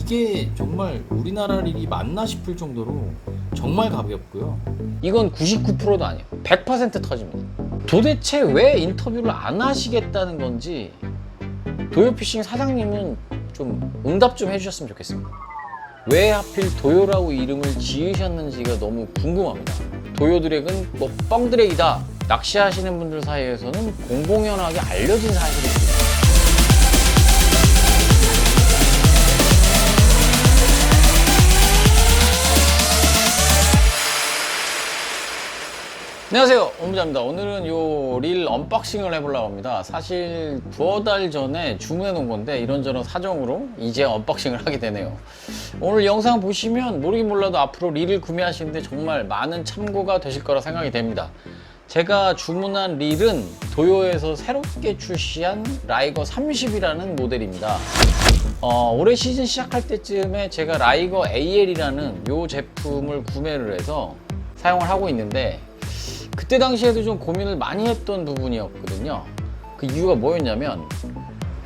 이게 정말 우리나라 릴이 맞나 싶을 정도로 정말 가볍고요. 이건 99%도 아니에요. 100% 터집니다. 도대체 왜 인터뷰를 안 하시겠다는 건지 도요피싱 사장님은 좀 응답 좀 해주셨으면 좋겠습니다. 왜 하필 도요라고 이름을 지으셨는지가 너무 궁금합니다. 도요드랙은 뭐 뻥드랙이다, 낚시하시는 분들 사이에서는 공공연하게 알려진 사실입니다. 안녕하세요, 오무자입니다. 오늘은 요 릴 언박싱을 해보려고 합니다. 사실 두어 달 전에 주문해 놓은 건데 이런저런 사정으로 이제 언박싱을 하게 되네요. 오늘 영상 보시면 모르긴 몰라도 앞으로 릴을 구매하시는데 정말 많은 참고가 되실 거라 생각이 됩니다. 제가 주문한 릴은 도요에서 새롭게 출시한 라이거 30이라는 모델입니다. 올해 시즌 시작할 때쯤에 제가 라이거 AL이라는 요 제품을 구매를 해서 사용을 하고 있는데, 그때 당시에도 좀 고민을 많이 했던 부분이었거든요. 그 이유가 뭐였냐면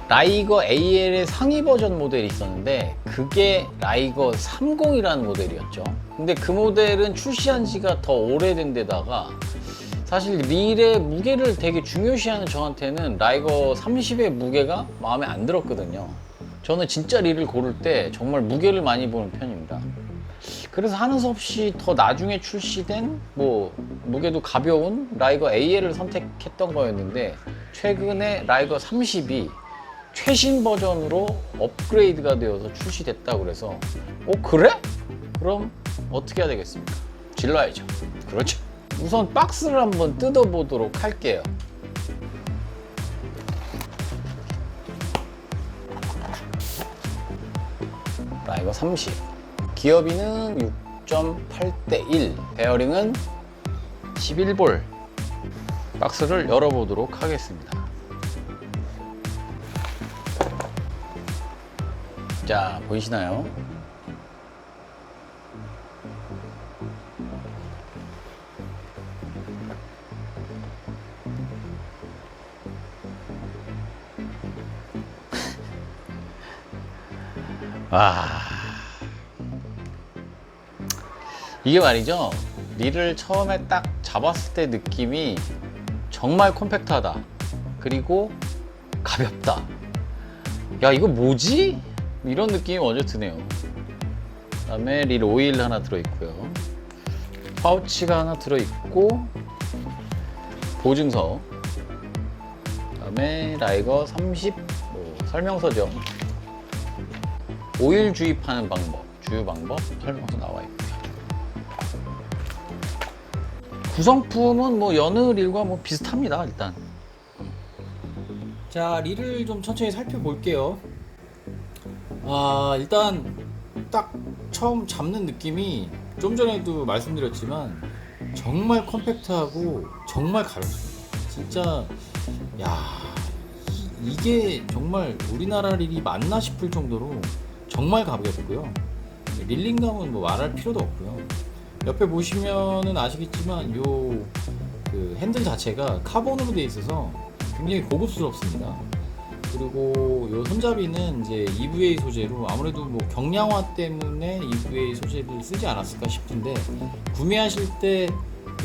라이거 AL의 상위 버전 모델이 있었는데 그게 라이거 30이라는 모델이었죠. 근데 그 모델은 출시한 지가 더 오래된 데다가 사실 릴의 무게를 되게 중요시하는 저한테는 라이거 30의 무게가 마음에 안 들었거든요. 저는 진짜 릴을 고를 때 정말 무게를 많이 보는 편입니다. 그래서 하는 수 없이 더 나중에 출시된 무게도 가벼운 라이거 AL을 선택했던 거였는데, 최근에 라이거 30이 최신 버전으로 업그레이드가 되어서 출시됐다고 그래서 그래? 그럼 어떻게 해야 되겠습니까? 질러야죠. 그렇죠. 우선 박스를 한번 뜯어보도록 할게요. 라이거 30, 기어비는 6.8:1, 베어링은 11볼. 박스를 열어보도록 하겠습니다. 자, 보이시나요? 와, 이게 말이죠, 릴을 처음에 딱 잡았을 때 느낌이 정말 컴팩트하다, 그리고 가볍다. 야, 이거 뭐지? 이런 느낌이 먼저 드네요. 그 다음에 릴 오일 하나 들어있고요, 파우치가 하나 들어있고, 보증서, 그 다음에 라이거 30 설명서죠. 오일 주입하는 방법, 주유 방법 설명서 나와 있고요. 구성품은 여느 릴과 비슷합니다. 일단 자, 릴을 좀 천천히 살펴볼게요. 일단 딱 처음 잡는 느낌이 좀 전에도 말씀드렸지만 정말 컴팩트하고 정말 가볍습니다. 진짜 이게 정말 우리나라 릴이 맞나 싶을 정도로 정말 가볍고요. 릴링감은 말할 필요도 없고요. 옆에 보시면은 아시겠지만 그 핸들 자체가 카본으로 되어 있어서 굉장히 고급스럽습니다. 그리고 요 손잡이는 이제 EVA 소재로, 아무래도 경량화 때문에 EVA 소재를 쓰지 않았을까 싶은데, 구매하실 때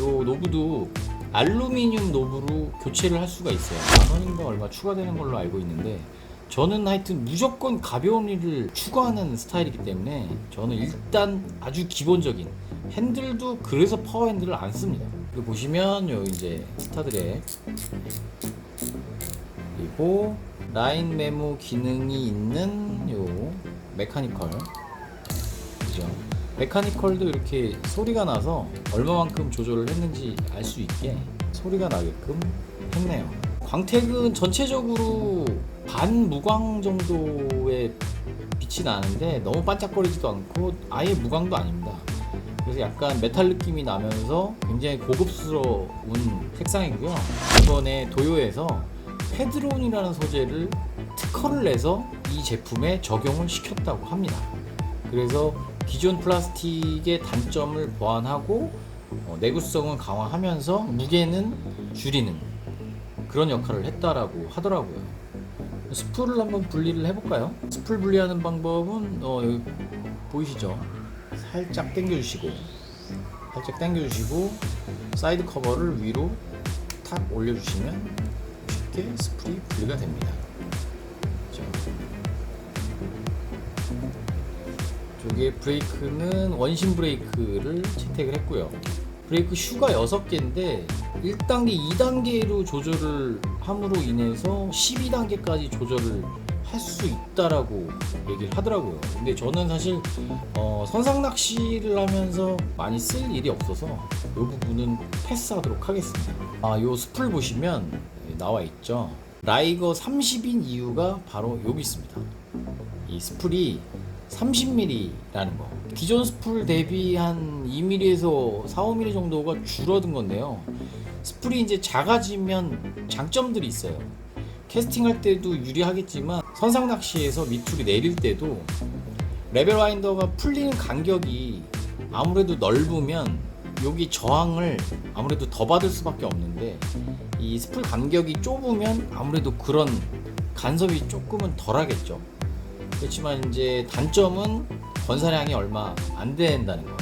요 노브도 알루미늄 노브로 교체를 할 수가 있어요. 10,000원인가 얼마 추가되는 걸로 알고 있는데, 저는 하여튼 무조건 가벼운 릴을 추구하는 스타일이기 때문에 저는 일단 아주 기본적인 핸들도 그래서 파워 핸들을 안 씁니다. 그리고 보시면 요 이제 스타드랙, 그리고 라인 메모 기능이 있는 요 메카니컬, 그죠? 메카니컬도 이렇게 소리가 나서 얼마만큼 조절을 했는지 알 수 있게 소리가 나게끔 했네요. 광택은 전체적으로 반무광 정도의 빛이 나는데 너무 반짝거리지도 않고 아예 무광도 아닙니다. 그래서 약간 메탈 느낌이 나면서 굉장히 고급스러운 색상이고요. 이번에 도요에서 페드론이라는 소재를 특허를 내서 이 제품에 적용을 시켰다고 합니다. 그래서 기존 플라스틱의 단점을 보완하고 내구성을 강화하면서 무게는 줄이는 그런 역할을 했다라고 하더라고요. 스풀을 한번 분리를 해볼까요? 스풀 분리하는 방법은 여기 보이시죠? 살짝 당겨주시고 사이드 커버를 위로 탁 올려주시면 쉽게 스풀이 분리가 됩니다. 이쪽에 브레이크는 원심 브레이크를 채택을 했고요. 브레이크 슈가 6개인데 1단계, 2단계로 조절을 함으로 인해서 12단계까지 조절을 할 수 있다라고 얘기를 하더라고요. 근데 저는 사실 선상 낚시를 하면서 많이 쓸 일이 없어서 이 부분은 패스하도록 하겠습니다. 요 스풀 보시면 나와 있죠. 라이거 30인 이유가 바로 여기 있습니다. 이 스풀이 30mm라는 거. 기존 스풀 대비 한 2mm에서 4, 5mm 정도가 줄어든 건데요. 스풀이 이제 작아지면 장점들이 있어요. 캐스팅할 때도 유리하겠지만 선상 낚시에서 밑줄이 내릴 때도 레벨 와인더가 풀리는 간격이 아무래도 넓으면 여기 저항을 아무래도 더 받을 수밖에 없는데 이 스풀 간격이 좁으면 아무래도 그런 간섭이 조금은 덜 하겠죠. 그렇지만 이제 단점은 건사량이 얼마 안 된다는 거.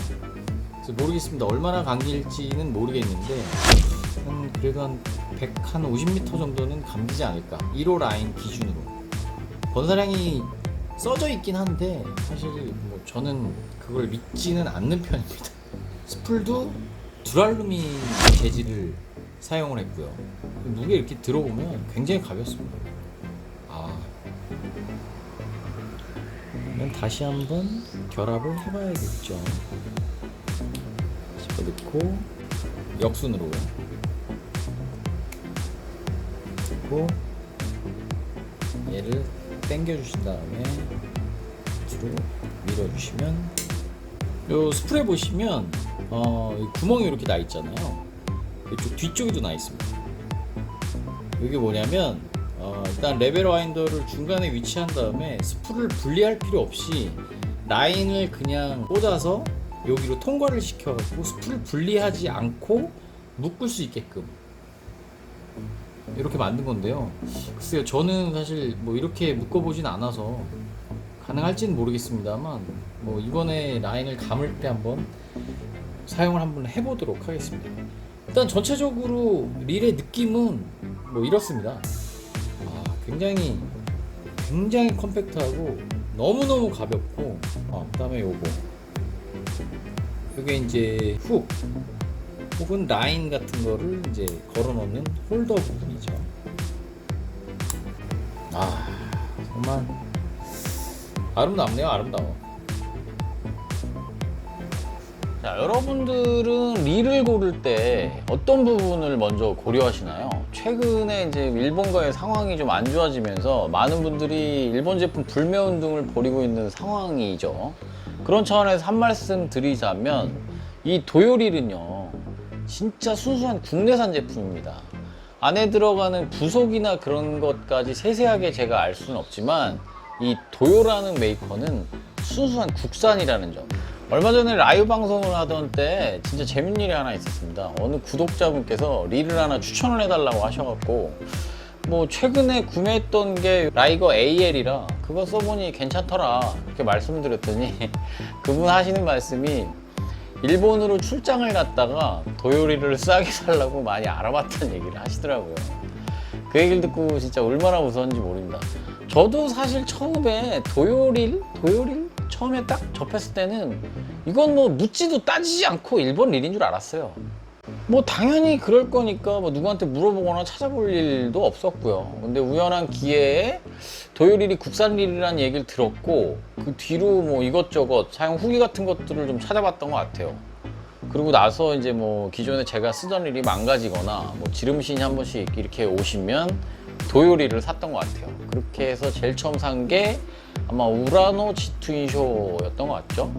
그래서 모르겠습니다. 얼마나 감길지는 모르겠는데 그래도 한 150m 정도는 감기지 않을까. 1호 라인 기준으로. 건사량이 써져 있긴 한데 사실 뭐 저는 그걸 믿지는 않는 편입니다. 스풀도 듀랄루민 재질을 사용을 했고요. 무게 이렇게 들어보면 굉장히 가볍습니다. 그럼 다시 한번 결합을 해봐야겠죠. 집어넣고 역순으로 넣고 얘를 당겨주신 다음에 뒤로 밀어주시면 요 스프레이 보시면 구멍이 이렇게 나 있잖아요. 이쪽 뒤쪽에도 나 있습니다. 이게 뭐냐면 일단 레벨 와인더를 중간에 위치한 다음에 스풀을 분리할 필요 없이 라인을 그냥 꽂아서 여기로 통과를 시켜갖고 스풀을 분리하지 않고 묶을 수 있게끔 이렇게 만든 건데요. 글쎄요, 저는 사실 뭐 이렇게 묶어보진 않아서 가능할지는 모르겠습니다만 뭐 이번에 라인을 감을 때 한번 사용을 한번 해보도록 하겠습니다. 일단 전체적으로 릴의 느낌은 뭐 이렇습니다. 굉장히 컴팩트하고 너무너무 가볍고 그 다음에 요게 이제 훅 혹은 라인 같은 거를 이제 걸어 놓는 홀더 부분이죠. 정말 아름다워. 자, 여러분들은 릴을 고를 때 어떤 부분을 먼저 고려하시나요? 최근에 이제 일본과의 상황이 좀 안 좋아지면서 많은 분들이 일본 제품 불매운 등을 벌이고 있는 상황이죠. 그런 차원에서 한 말씀 드리자면 이 도요릴은요 진짜 순수한 국내산 제품입니다. 안에 들어가는 부속이나 그런 것까지 세세하게 제가 알 수는 없지만 이 도요라는 메이커는 순수한 국산이라는 점. 얼마 전에 라이브 방송을 하던 때 진짜 재밌는 일이 하나 있었습니다. 어느 구독자분께서 릴을 하나 추천을 해달라고 하셔갖고 뭐 최근에 구매했던 게 라이거 AL이라 그거 써보니 괜찮더라 이렇게 말씀드렸더니 그분 하시는 말씀이 일본으로 출장을 갔다가 도요리를 싸게 살라고 많이 알아봤다는 얘기를 하시더라고요. 그 얘기를 듣고 진짜 얼마나 무서운지 모릅니다. 저도 사실 처음에 도요릴 처음에 딱 접했을 때는 이건 뭐 묻지도 따지지 않고 일본 릴인 줄 알았어요. 뭐 당연히 그럴 거니까 뭐 누구한테 물어보거나 찾아볼 일도 없었고요. 근데 우연한 기회에 도요릴이 국산 릴이라는 얘기를 들었고 그 뒤로 뭐 이것저것 사용 후기 같은 것들을 좀 찾아봤던 것 같아요. 그리고 나서 이제 뭐 기존에 제가 쓰던 릴이 망가지거나 뭐 지름신이 한 번씩 이렇게 오시면 도요릴을 샀던 것 같아요. 그렇게 해서 제일 처음 산 게 아마 우라노 G2인쇼였던 것 같죠?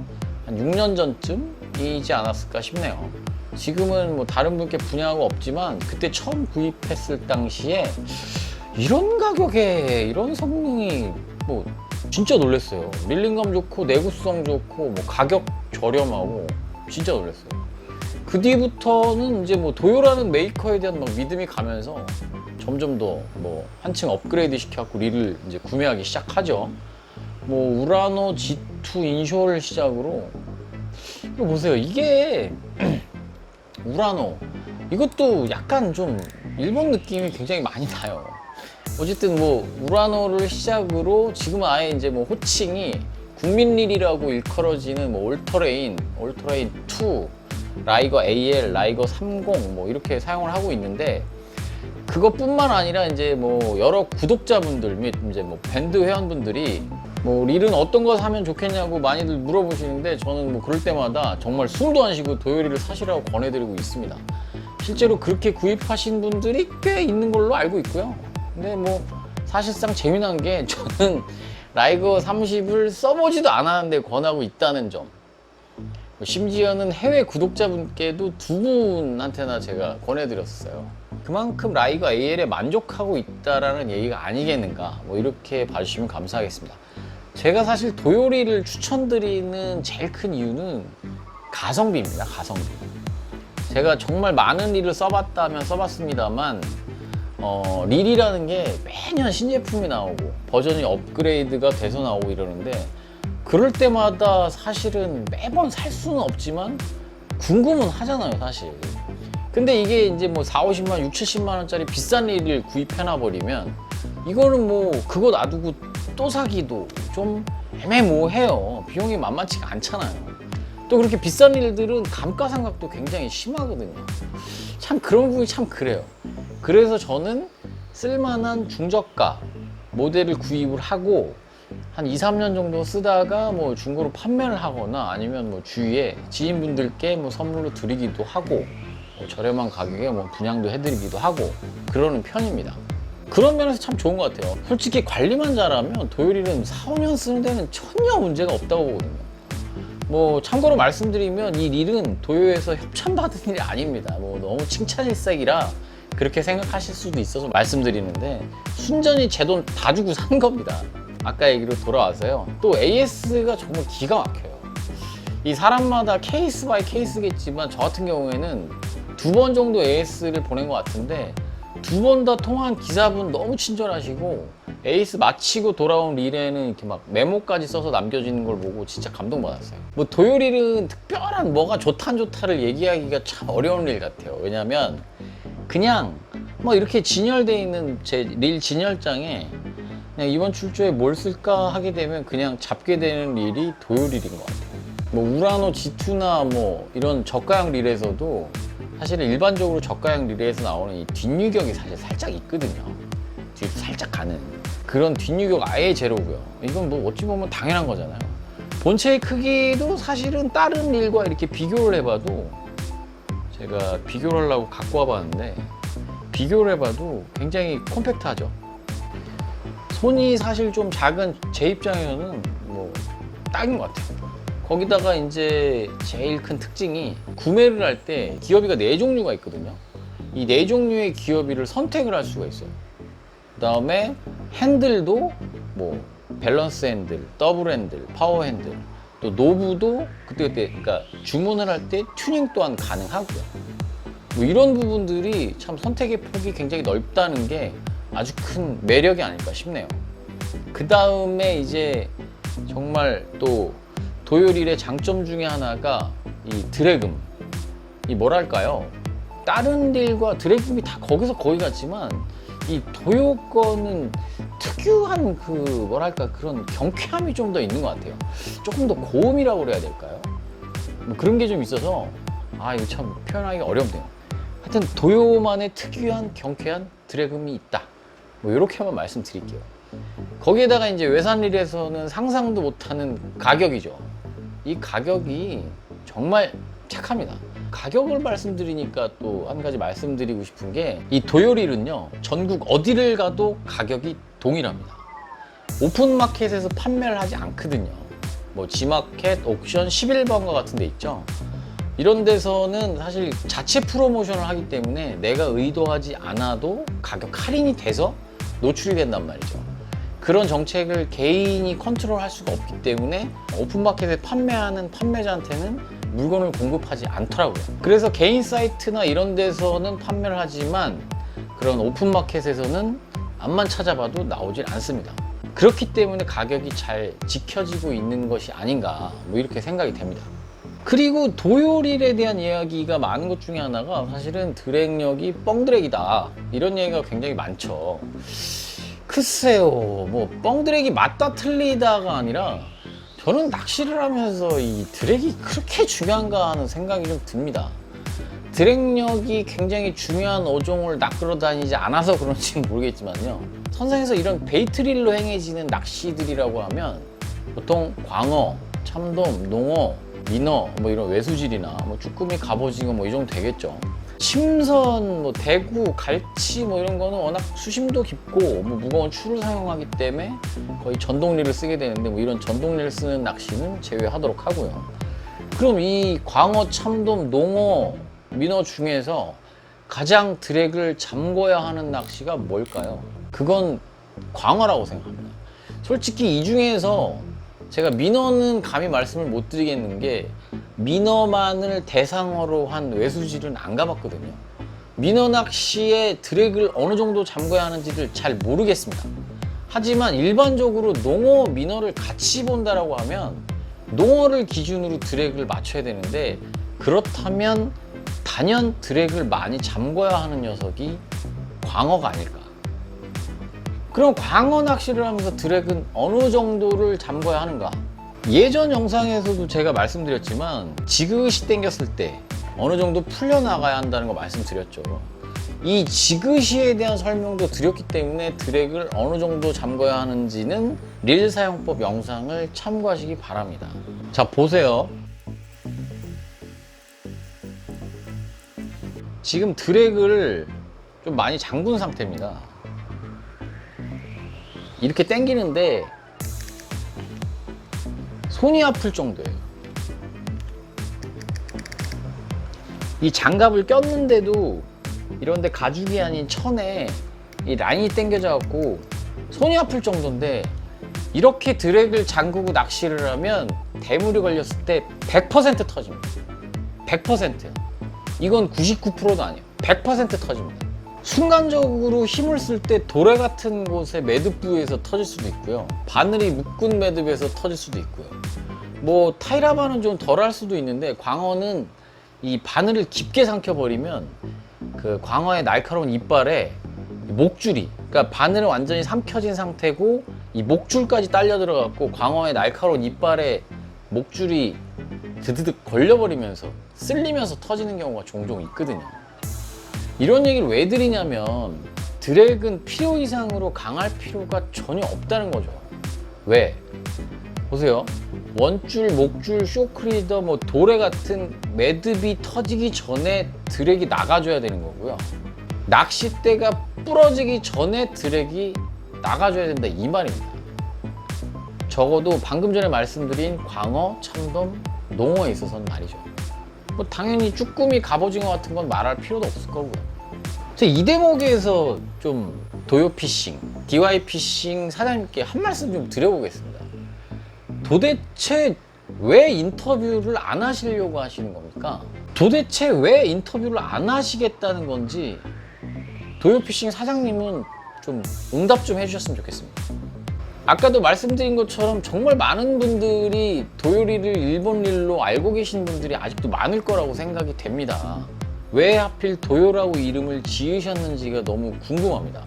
한 6년 전쯤이지 않았을까 싶네요. 지금은 뭐 다른 분께 분야가 없지만 그때 처음 구입했을 당시에 이런 가격에 이런 성능이 뭐 진짜 놀랐어요. 릴링감 좋고 내구성 좋고 뭐 가격 저렴하고 진짜 놀랐어요. 그 뒤부터는 이제 뭐 도요라는 메이커에 대한 막 믿음이 가면서 점점 더 뭐 한층 업그레이드 시켜갖고 릴을 이제 구매하기 시작하죠. 뭐 우라노 G2 인쇼를 시작으로 이거 보세요. 이게 우라노 이것도 약간 좀 일본 느낌이 굉장히 많이 나요. 어쨌든 뭐 우라노를 시작으로 지금은 아예 이제 뭐 호칭이 국민릴이라고 일컬어지는 뭐 올터레인 2, 라이거 AL, 라이거 30 뭐 이렇게 사용을 하고 있는데 그것뿐만 아니라 이제 뭐 여러 구독자분들 및 이제 뭐 밴드 회원분들이 뭐 릴은 어떤 거 사면 좋겠냐고 많이들 물어보시는데 저는 뭐 그럴 때마다 정말 숨도 안 쉬고 도요리를 사시라고 권해드리고 있습니다. 실제로 그렇게 구입하신 분들이 꽤 있는 걸로 알고 있고요. 근데 뭐 사실상 재미난 게 저는 라이거 30을 써보지도 않았는데 권하고 있다는 점. 심지어는 해외 구독자분께도 2분한테나 제가 권해드렸어요. 그만큼 라이거 AL에 만족하고 있다라는 얘기가 아니겠는가, 뭐 이렇게 봐주시면 감사하겠습니다. 제가 사실 도요리를 추천드리는 제일 큰 이유는 가성비입니다. 가성비. 제가 정말 많은 릴을 써봤다면 써봤습니다만 릴이라는 게 매년 신제품이 나오고 버전이 업그레이드가 돼서 나오고 이러는데 그럴 때마다 사실은 매번 살 수는 없지만 궁금은 하잖아요, 사실. 근데 이게 이제 뭐 4, 50만, 6, 70만 원짜리 비싼 릴을 구입해놔 버리면 이거는 뭐 그거 놔두고 또 사기도 좀 애매모호해요. 비용이 만만치가 않잖아요. 또 그렇게 비싼 릴들은 감가상각도 굉장히 심하거든요. 참 그런 부분이 참 그래요. 그래서 저는 쓸만한 중저가 모델을 구입을 하고 한 2, 3년 정도 쓰다가 뭐 중고로 판매를 하거나 아니면 뭐 주위에 지인분들께 뭐 선물로 드리기도 하고 뭐 저렴한 가격에 뭐 분양도 해드리기도 하고 그러는 편입니다. 그런 면에서 참 좋은 것 같아요. 솔직히 관리만 잘하면 도요리는 4, 5년 쓰는 데는 전혀 문제가 없다고 보거든요. 뭐 참고로 말씀드리면 이 릴은 도요에서 협찬받은 일이 아닙니다. 뭐 너무 칭찬일색이라 그렇게 생각하실 수도 있어서 말씀드리는데 순전히 제 돈 다 주고 산 겁니다. 아까 얘기로 돌아와서요. 또 AS가 정말 기가 막혀요. 이 사람마다 케이스 바이 케이스겠지만 저 같은 경우에는 2번 정도 AS를 보낸 것 같은데 2번 다 통화한 기사분 너무 친절하시고 AS 마치고 돌아온 릴에는 이렇게 막 메모까지 써서 남겨지는 걸 보고 진짜 감동받았어요. 뭐 도요릴은 특별한 뭐가 좋다 안 좋다를 얘기하기가 참 어려운 릴 같아요. 왜냐면 그냥 뭐 이렇게 진열되어 있는 제 릴 진열장에 그냥 이번 출조에 뭘 쓸까 하게 되면 그냥 잡게 되는 릴이 도요릴인 것 같아요. 뭐 우라노 G2나 뭐 이런 저가형 릴에서도 사실은 일반적으로 저가형 릴에서 나오는 이 뒷유격이 사실 살짝 있거든요. 뒤로 살짝 가는 그런 뒷유격 아예 제로고요. 이건 뭐 어찌 보면 당연한 거잖아요. 본체의 크기도 사실은 다른 릴과 이렇게 비교를 해봐도 제가 비교를 하려고 갖고 와봤는데 비교를 해봐도 굉장히 콤팩트하죠. 손이 사실 좀 작은 제 입장에서는 뭐 딱인 것 같아요. 거기다가 이제 제일 큰 특징이 구매를 할 때 기어비가 4종류가 있거든요. 이 4종류의 기어비를 선택을 할 수가 있어요. 그 다음에 핸들도 뭐 밸런스 핸들, 더블 핸들, 파워 핸들, 또 노브도 그때그때 그러니까 주문을 할 때 튜닝 또한 가능하고요. 뭐 이런 부분들이 참 선택의 폭이 굉장히 넓다는 게 아주 큰 매력이 아닐까 싶네요. 그 다음에 이제 정말 또 도요릴의 장점 중에 하나가 이 드래금. 이 뭐랄까요? 다른 릴과 드래금이 다 거기서 거기 같지만 이 도요 거는 특유한 그 뭐랄까 그런 경쾌함이 좀 더 있는 것 같아요. 조금 더 고음이라고 그래야 될까요? 뭐 그런 게 좀 있어서 이거 참 표현하기 어렵네요. 하여튼 도요만의 특유한 경쾌한 드래금이 있다. 뭐 이렇게만 말씀드릴게요. 거기에다가 이제 외산릴에서는 상상도 못하는 가격이죠. 이 가격이 정말 착합니다. 가격을 말씀드리니까 또 한 가지 말씀드리고 싶은 게 이 도요릴은요 전국 어디를 가도 가격이 동일합니다. 오픈마켓에서 판매를 하지 않거든요. 뭐 G마켓, 옥션, 11번가 같은 데 있죠. 이런 데서는 사실 자체 프로모션을 하기 때문에 내가 의도하지 않아도 가격 할인이 돼서 노출이 된단 말이죠. 그런 정책을 개인이 컨트롤할 수가 없기 때문에 오픈마켓에 판매하는 판매자한테는 물건을 공급하지 않더라고요. 그래서 개인 사이트나 이런 데서는 판매를 하지만 그런 오픈마켓에서는 암만 찾아봐도 나오질 않습니다. 그렇기 때문에 가격이 잘 지켜지고 있는 것이 아닌가 뭐 이렇게 생각이 됩니다. 그리고 도요릴에 대한 이야기가 많은 것 중에 하나가 사실은 드랙력이 뻥드랙이다 이런 얘기가 굉장히 많죠. 글쎄요, 뭐 뻥드랙이 맞다 틀리다가 아니라 저는 낚시를 하면서 이 드랙이 그렇게 중요한가 하는 생각이 좀 듭니다. 드랙력이 굉장히 중요한 어종을 낚으러 다니지 않아서 그런지는 모르겠지만요, 선상에서 이런 베이트릴로 행해지는 낚시들이라고 하면 보통 광어, 참돔, 농어, 민어, 뭐 이런 외수질이나 뭐 쭈꾸미, 갑오징어 뭐 이 정도 되겠죠. 침선, 뭐 대구, 갈치 뭐 이런 거는 워낙 수심도 깊고 뭐 무거운 추를 사용하기 때문에 거의 전동릴을 쓰게 되는데 뭐 이런 전동릴을 쓰는 낚시는 제외하도록 하고요. 그럼 이 광어, 참돔, 농어, 민어 중에서 가장 드랙을 잠궈야 하는 낚시가 뭘까요? 그건 광어라고 생각합니다. 솔직히 이 중에서 제가 민어는 감히 말씀을 못 드리겠는 게 민어만을 대상으로 한 외수질은 안 가봤거든요. 민어 낚시에 드랙을 어느 정도 잠궈야 하는지를 잘 모르겠습니다. 하지만 일반적으로 농어, 민어를 같이 본다라고 하면 농어를 기준으로 드랙을 맞춰야 되는데, 그렇다면 단연 드랙을 많이 잠궈야 하는 녀석이 광어가 아닐까. 그럼 광어 낚시를 하면서 드랙은 어느 정도를 잠궈야 하는가? 예전 영상에서도 제가 말씀드렸지만 지그시 당겼을 때 어느 정도 풀려나가야 한다는 거 말씀드렸죠. 이 지그시에 대한 설명도 드렸기 때문에 드랙을 어느 정도 잠궈야 하는지는 릴 사용법 영상을 참고하시기 바랍니다. 자, 보세요. 지금 드랙을 좀 많이 잠근 상태입니다. 이렇게 당기는데 손이 아플 정도예요. 이 장갑을 꼈는데도 이런데 가죽이 아닌 천에 이 라인이 당겨져 갖고 손이 아플 정도인데, 이렇게 드랙을 잠그고 낚시를 하면 대물이 걸렸을 때 100% 터집니다. 100%요. 이건 99%도 아니에요. 100% 터집니다. 순간적으로 힘을 쓸 때 도래 같은 곳의 매듭부에서 터질 수도 있고요. 바늘이 묶은 매듭에서 터질 수도 있고요. 뭐 타이라바는 좀 덜 할 수도 있는데, 광어는 이 바늘을 깊게 삼켜버리면 그 광어의 날카로운 이빨에 목줄이, 그러니까 바늘은 완전히 삼켜진 상태고 이 목줄까지 딸려 들어갔고 광어의 날카로운 이빨에 목줄이 드드득 걸려버리면서 쓸리면서 터지는 경우가 종종 있거든요. 이런 얘기를 왜 드리냐면 드랙은 필요 이상으로 강할 필요가 전혀 없다는 거죠. 왜? 보세요. 원줄, 목줄, 쇼크리더, 뭐 도래 같은 매듭이 터지기 전에 드랙이 나가줘야 되는 거고요. 낚싯대가 부러지기 전에 드랙이 나가줘야 된다, 이 말입니다. 적어도 방금 전에 말씀드린 광어, 참돔, 농어에 있어서는 말이죠. 뭐 당연히 쭈꾸미, 갑오징어 같은 건 말할 필요도 없을 거고요. 이 대목에서 좀 도요 피싱, DY 피싱 사장님께 한 말씀 좀 드려보겠습니다. 도대체 왜 인터뷰를 안 하시려고 하시는 겁니까? 도대체 왜 인터뷰를 안 하시겠다는 건지 도요 피싱 사장님은 좀 응답 좀 해주셨으면 좋겠습니다. 아까도 말씀드린 것처럼 정말 많은 분들이 도요릴을 일본 릴로 알고 계신 분들이 아직도 많을 거라고 생각이 됩니다. 왜 하필 도요라고 이름을 지으셨는지가 너무 궁금합니다.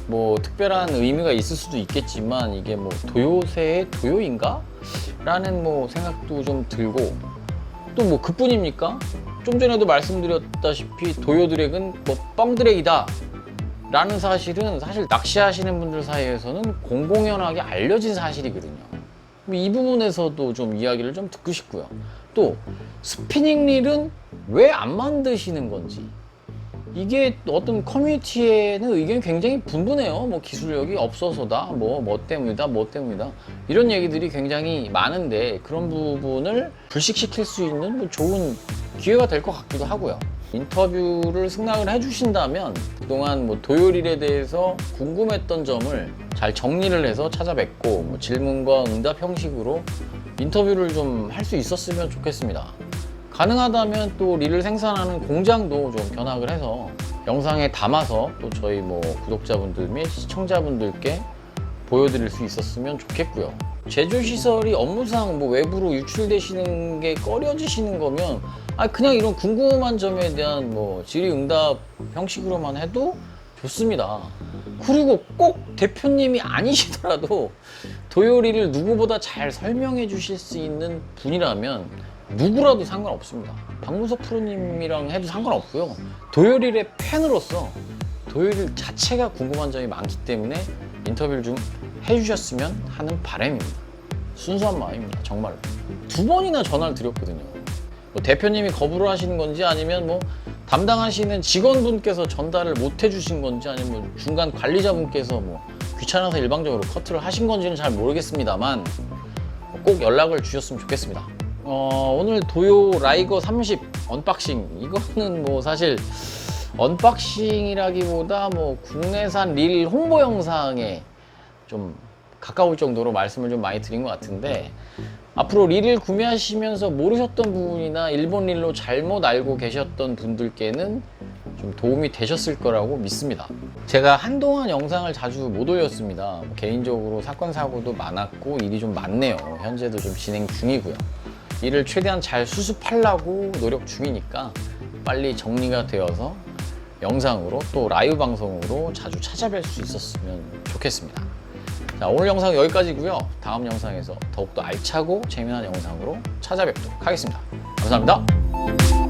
뭐 특별한 의미가 있을 수도 있겠지만 이게 뭐 도요새의 도요인가? 라는 뭐 생각도 좀 들고, 또 뭐 그뿐입니까? 좀 전에도 말씀드렸다시피 도요 드랙은 뭐 뻥드랙이다 라는 사실은 사실 낚시하시는 분들 사이에서는 공공연하게 알려진 사실이거든요. 이 부분에서도 좀 이야기를 좀 듣고 싶고요. 또 스피닝 릴은 왜 안 만드시는 건지, 이게 어떤 커뮤니티에는 의견이 굉장히 분분해요. 뭐 기술력이 없어서다, 뭐 때문이다, 뭐 때문이다, 이런 얘기들이 굉장히 많은데, 그런 부분을 불식시킬 수 있는 뭐 좋은 기회가 될 것 같기도 하고요. 인터뷰를 승낙을 해주신다면 그동안 뭐 도요릴에 대해서 궁금했던 점을 잘 정리를 해서 찾아뵙고 뭐 질문과 응답 형식으로 인터뷰를 좀 할 수 있었으면 좋겠습니다. 가능하다면 또 릴을 생산하는 공장도 좀 견학을 해서 영상에 담아서 또 저희 뭐 구독자분들 및 시청자분들께 보여드릴 수 있었으면 좋겠고요. 제조시설이 업무상 뭐 외부로 유출되시는 게 꺼려지시는 거면 그냥 이런 궁금한 점에 대한 뭐 질의응답 형식으로만 해도 좋습니다. 그리고 꼭 대표님이 아니시더라도 도요리를 누구보다 잘 설명해 주실 수 있는 분이라면 누구라도 상관없습니다. 박문석 프로님이랑 해도 상관없고요. 도요릴의 팬으로서 도요릴 자체가 궁금한 점이 많기 때문에 인터뷰를 좀 해주셨으면 하는 바람입니다. 순수한 마음입니다. 정말로. 2번이나 전화를 드렸거든요. 뭐 대표님이 거부를 하시는 건지 아니면 뭐 담당하시는 직원분께서 전달을 못 해주신 건지 아니면 뭐 중간 관리자분께서 뭐 귀찮아서 일방적으로 커트를 하신 건지는 잘 모르겠습니다만 꼭 연락을 주셨으면 좋겠습니다. 오늘 도요 라이거 30 언박싱, 이거는 뭐 사실 언박싱이라기보다 뭐 국내산 릴 홍보 영상에 좀 가까울 정도로 말씀을 좀 많이 드린 것 같은데, 앞으로 릴을 구매하시면서 모르셨던 부분이나 일본 릴로 잘못 알고 계셨던 분들께는 좀 도움이 되셨을 거라고 믿습니다. 제가 한동안 영상을 자주 못 올렸습니다. 개인적으로 사건 사고도 많았고 일이 좀 많네요. 현재도 좀 진행 중이고요. 일을 최대한 잘 수습하려고 노력 중이니까 빨리 정리가 되어서 영상으로 또 라이브 방송으로 자주 찾아뵐 수 있었으면 좋겠습니다. 자, 오늘 영상 여기까지고요. 다음 영상에서 더욱더 알차고 재미난 영상으로 찾아뵙도록 하겠습니다. 감사합니다.